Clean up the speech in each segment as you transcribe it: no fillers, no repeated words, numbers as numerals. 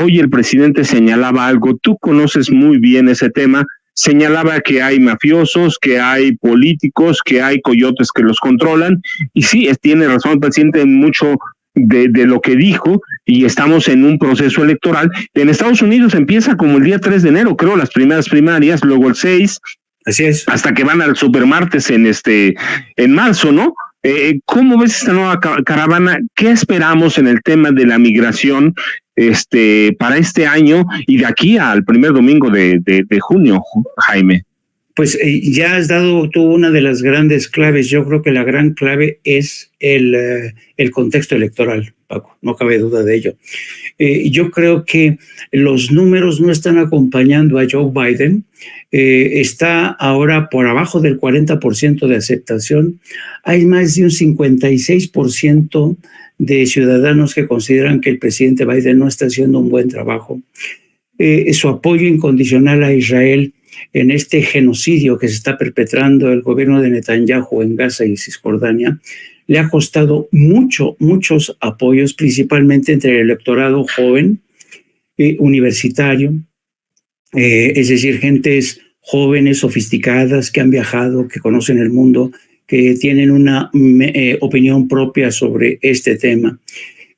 hoy el presidente señalaba algo, tú conoces muy bien ese tema, señalaba que hay mafiosos, que hay políticos, que hay coyotes que los controlan, y sí, tiene razón el presidente en mucho de lo que dijo, y estamos en un proceso electoral. En Estados Unidos empieza como el día 3 de enero, creo, las primeras primarias, luego el 6, así es, hasta que van al supermartes en marzo, ¿no? ¿Cómo ves esta nueva caravana? ¿Qué esperamos en el tema de la migración para este año y de aquí al primer domingo de junio, Jaime? Pues ya has dado tú una de las grandes claves. Yo creo que la gran clave es el contexto electoral, Paco, no cabe duda de ello. Yo creo que los números no están acompañando a Joe Biden. Está ahora por abajo del 40% de aceptación. Hay más de un 56% de ciudadanos que consideran que el presidente Biden no está haciendo un buen trabajo. Su apoyo incondicional a Israel en este genocidio que se está perpetrando el gobierno de Netanyahu en Gaza y Cisjordania, le ha costado muchos apoyos, principalmente entre el electorado joven, universitario, es decir, gentes jóvenes, sofisticadas, que han viajado, que conocen el mundo, que tienen una opinión propia sobre este tema.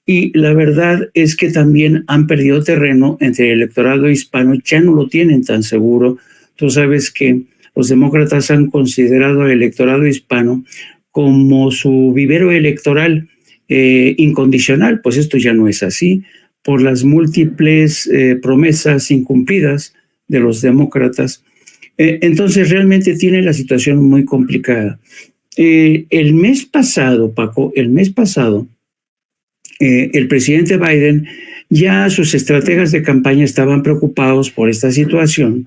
Y la verdad es que también han perdido terreno entre el electorado hispano, ya no lo tienen tan seguro. Tú sabes que los demócratas han considerado al electorado hispano como su vivero electoral incondicional, pues esto ya no es así, por las múltiples promesas incumplidas de los demócratas. Entonces realmente tiene la situación muy complicada. El mes pasado, Paco, el presidente Biden, ya sus estrategas de campaña estaban preocupados por esta situación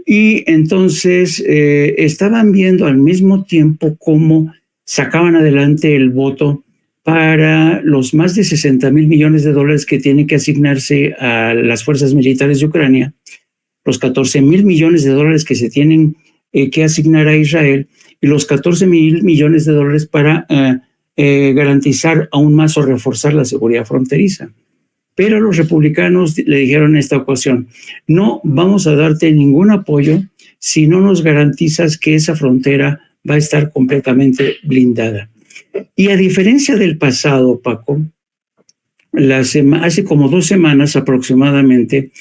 y entonces estaban viendo al mismo tiempo cómo sacaban adelante el voto para los más de 60,000 millones de dólares que tienen que asignarse a las fuerzas militares de Ucrania, los 14,000 millones de dólares que se tienen que asignar a Israel y los 14,000 millones de dólares para garantizar aún más o reforzar la seguridad fronteriza. Pero los republicanos le dijeron en esta ocasión, no vamos a darte ningún apoyo si no nos garantizas que esa frontera va a estar completamente blindada. Y a diferencia del pasado, Paco, hace como 2 semanas aproximadamente,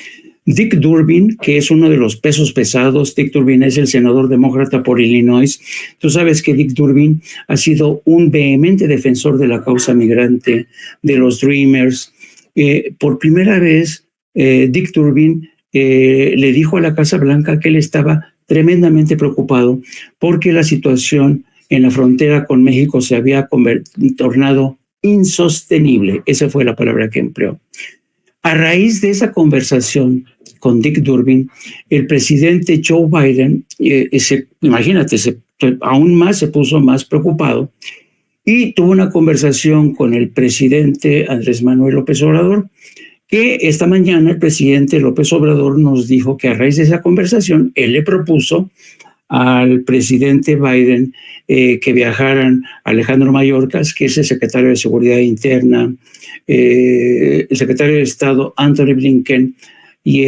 Dick Durbin, que es uno de los pesos pesados, Dick Durbin es el senador demócrata por Illinois. Tú sabes que Dick Durbin ha sido un vehemente defensor de la causa migrante, de los Dreamers. Por primera vez, Dick Durbin le dijo a la Casa Blanca que él estaba tremendamente preocupado porque la situación en la frontera con México se había tornado insostenible. Esa fue la palabra que empleó. A raíz de esa conversación con Dick Durbin, el presidente Joe Biden, imagínate, aún más se puso más preocupado y tuvo una conversación con el presidente Andrés Manuel López Obrador, que esta mañana el presidente López Obrador nos dijo que a raíz de esa conversación, él le propuso al presidente Biden que viajaran Alejandro Mayorkas, que es el secretario de Seguridad Interna, el secretario de Estado Anthony Blinken y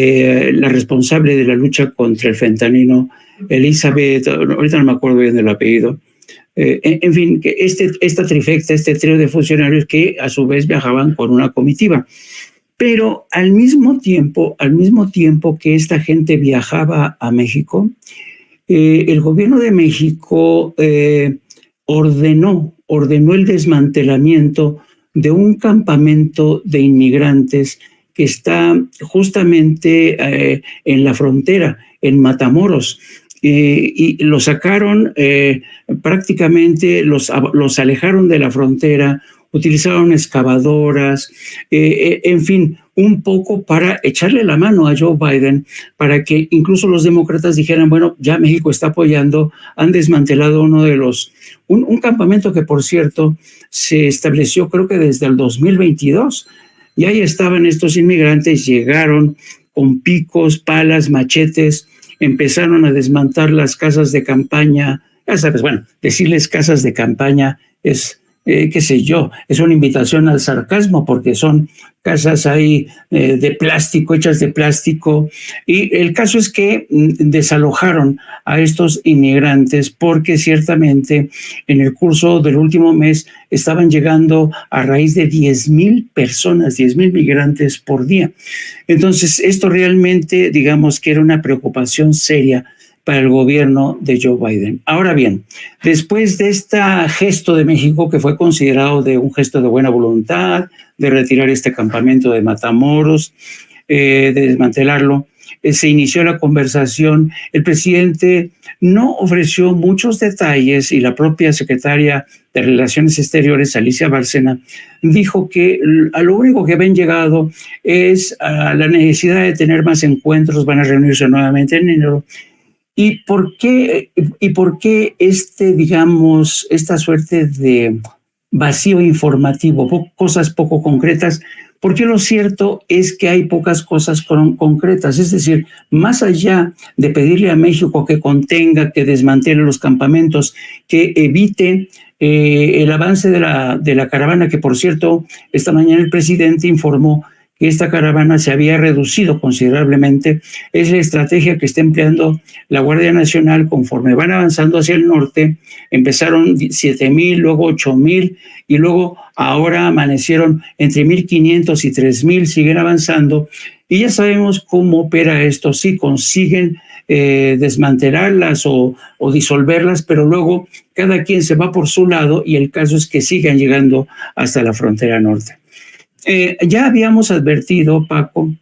la responsable de la lucha contra el fentanilo, Elizabeth, ahorita no me acuerdo bien del apellido, en fin, que esta trifecta, este trío de funcionarios que a su vez viajaban con una comitiva. Pero al mismo tiempo que esta gente viajaba a México, el gobierno de México ordenó el desmantelamiento de un campamento de inmigrantes que está justamente en la frontera, en Matamoros, y lo sacaron prácticamente, los alejaron de la frontera, utilizaron excavadoras, en fin, un poco para echarle la mano a Joe Biden, para que incluso los demócratas dijeran, bueno, ya México está apoyando, han desmantelado un campamento que, por cierto, se estableció creo que desde el 2022, y ahí estaban estos inmigrantes, llegaron con picos, palas, machetes, empezaron a desmantelar las casas de campaña. Ya sabes, bueno, decirles casas de campaña es qué sé yo, es una invitación al sarcasmo porque son casas ahí de plástico, hechas de plástico. Y el caso es que desalojaron a estos inmigrantes porque ciertamente en el curso del último mes estaban llegando a raíz de 10,000 personas, 10,000 migrantes por día. Entonces, esto realmente, digamos que era una preocupación seria para el gobierno de Joe Biden. Ahora bien, después de este gesto de México, que fue considerado de un gesto de buena voluntad, de retirar este campamento de Matamoros, de desmantelarlo, se inició la conversación. El presidente no ofreció muchos detalles y la propia secretaria de Relaciones Exteriores, Alicia Bárcena, dijo que a lo único que habían llegado es a la necesidad de tener más encuentros, van a reunirse nuevamente en enero. ¿Y por qué digamos, esta suerte de vacío informativo, cosas poco concretas? Porque lo cierto es que hay pocas cosas concretas. Es decir, más allá de pedirle a México que contenga, que desmantele los campamentos, que evite el avance de la caravana, que por cierto, esta mañana el presidente informó que esta caravana se había reducido considerablemente. Es la estrategia que está empleando la Guardia Nacional conforme van avanzando hacia el norte. Empezaron 7,000, luego 8,000 y luego ahora amanecieron entre 1,500 y 3,000, siguen avanzando. Y ya sabemos cómo opera esto, si consiguen desmantelarlas o disolverlas, pero luego cada quien se va por su lado y el caso es que sigan llegando hasta la frontera norte. Ya habíamos advertido, Paco,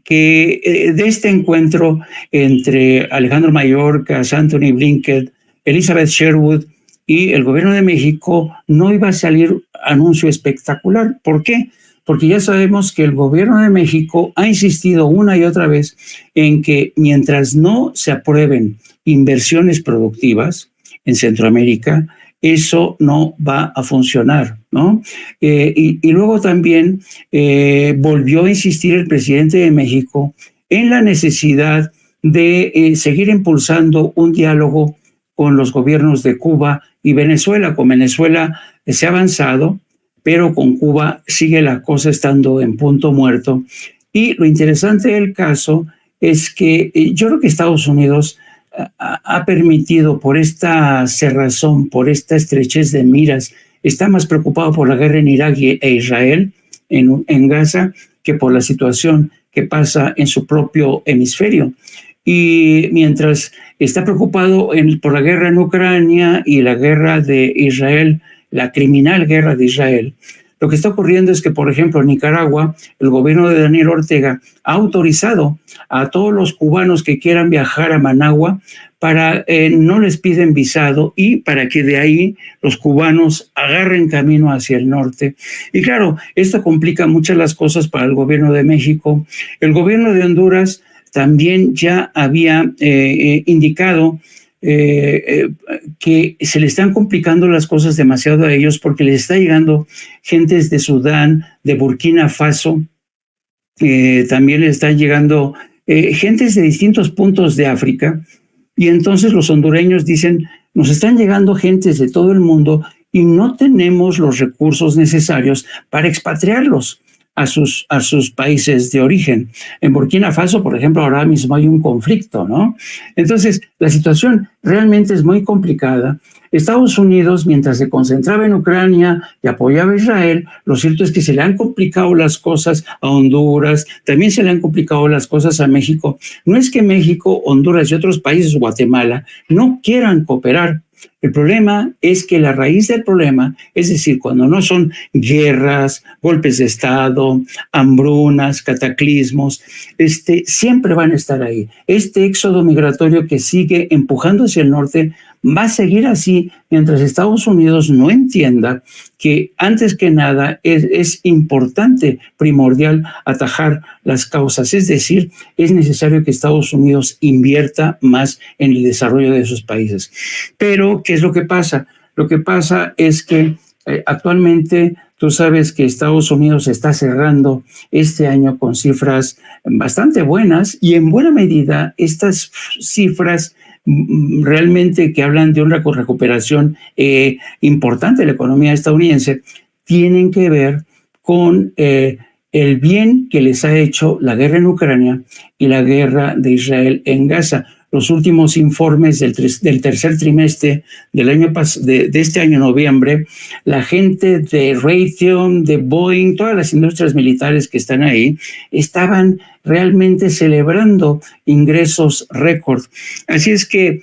que de este encuentro entre Alejandro Mayorkas, Anthony Blinken, Elizabeth Sherwood y el gobierno de México no iba a salir anuncio espectacular. ¿Por qué? Porque ya sabemos que el gobierno de México ha insistido una y otra vez en que mientras no se aprueben inversiones productivas en Centroamérica, eso no va a funcionar, ¿no? Y luego también volvió a insistir el presidente de México en la necesidad de seguir impulsando un diálogo con los gobiernos de Cuba y Venezuela. Con Venezuela se ha avanzado, pero con Cuba sigue la cosa estando en punto muerto. Y lo interesante del caso es que yo creo que Estados Unidos ha permitido, por esta cerrazón, por esta estrechez de miras, está más preocupado por la guerra en Irak e Israel, en Gaza, que por la situación que pasa en su propio hemisferio. Y mientras está preocupado por la guerra en Ucrania y la guerra de Israel, la criminal guerra de Israel, lo que está ocurriendo es que, por ejemplo, en Nicaragua, el gobierno de Daniel Ortega ha autorizado a todos los cubanos que quieran viajar a Managua para no les piden visado y para que de ahí los cubanos agarren camino hacia el norte. Y claro, esto complica muchas las cosas para el gobierno de México. El gobierno de Honduras también ya había indicado que se le están complicando las cosas demasiado a ellos porque les está llegando gentes de Sudán, de Burkina Faso, también les están llegando gentes de distintos puntos de África, y entonces los hondureños dicen, nos están llegando gentes de todo el mundo y no tenemos los recursos necesarios para expatriarlos a sus países de origen. En Burkina Faso, por ejemplo, ahora mismo hay un conflicto, ¿no? Entonces, la situación realmente es muy complicada. Estados Unidos, mientras se concentraba en Ucrania y apoyaba a Israel, lo cierto es que se le han complicado las cosas a Honduras, también se le han complicado las cosas a México. No es que México, Honduras y otros países, Guatemala, no quieran cooperar. El problema es que la raíz del problema, es decir, cuando no son guerras, golpes de Estado, hambrunas, cataclismos, siempre van a estar ahí. Este éxodo migratorio que sigue empujando hacia el norte va a seguir así mientras Estados Unidos no entienda que antes que nada es importante, primordial, atajar las causas. Es decir, es necesario que Estados Unidos invierta más en el desarrollo de esos países. Pero, ¿qué es lo que pasa? Lo que pasa es que actualmente tú sabes que Estados Unidos está cerrando este año con cifras bastante buenas y en buena medida estas cifras realmente que hablan de una recuperación importante de la economía estadounidense, tienen que ver con el bien que les ha hecho la guerra en Ucrania y la guerra de Israel en Gaza. Los últimos informes del tercer trimestre de este año, noviembre, la gente de Raytheon, de Boeing, todas las industrias militares que están ahí, estaban realmente celebrando ingresos récord. Así es que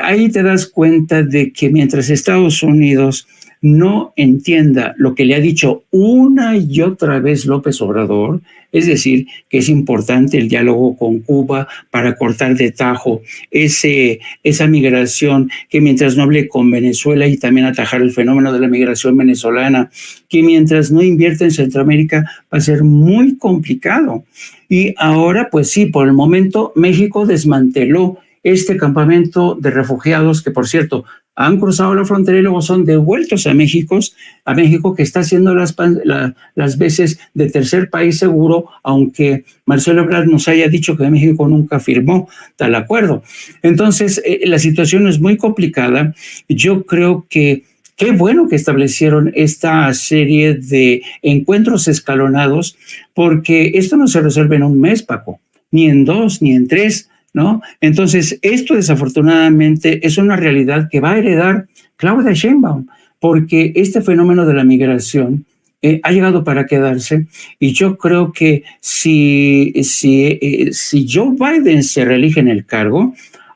ahí te das cuenta de que mientras Estados Unidos no entienda lo que le ha dicho una y otra vez López Obrador, es decir, que es importante el diálogo con Cuba para cortar de tajo esa migración, que mientras no hable con Venezuela y también atajar el fenómeno de la migración venezolana, que mientras no invierta en Centroamérica va a ser muy complicado. Y ahora, pues sí, por el momento México desmanteló este campamento de refugiados que, por cierto, han cruzado la frontera y luego son devueltos a México que está haciendo las veces de tercer país seguro, aunque Marcelo Ebrard nos haya dicho que México nunca firmó tal acuerdo. Entonces, la situación es muy complicada. Yo creo que qué bueno que establecieron esta serie de encuentros escalonados, porque esto no se resuelve en un mes, Paco, ni en 2, ni en 3, ¿no? Entonces, esto desafortunadamente es una realidad que va a heredar Claudia Sheinbaum, porque este fenómeno de la migración ha llegado para quedarse, y yo creo que si Joe Biden se reelige en el cargo,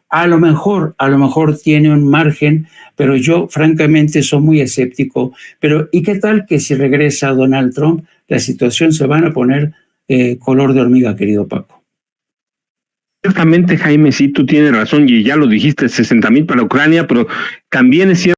a lo mejor tiene un margen, pero yo francamente soy muy escéptico. Pero ¿y qué tal que si regresa Donald Trump, la situación se van a poner color de hormiga, querido Paco? Ciertamente, Jaime, sí, tú tienes razón y ya lo dijiste, 60,000 para Ucrania, pero también es cierto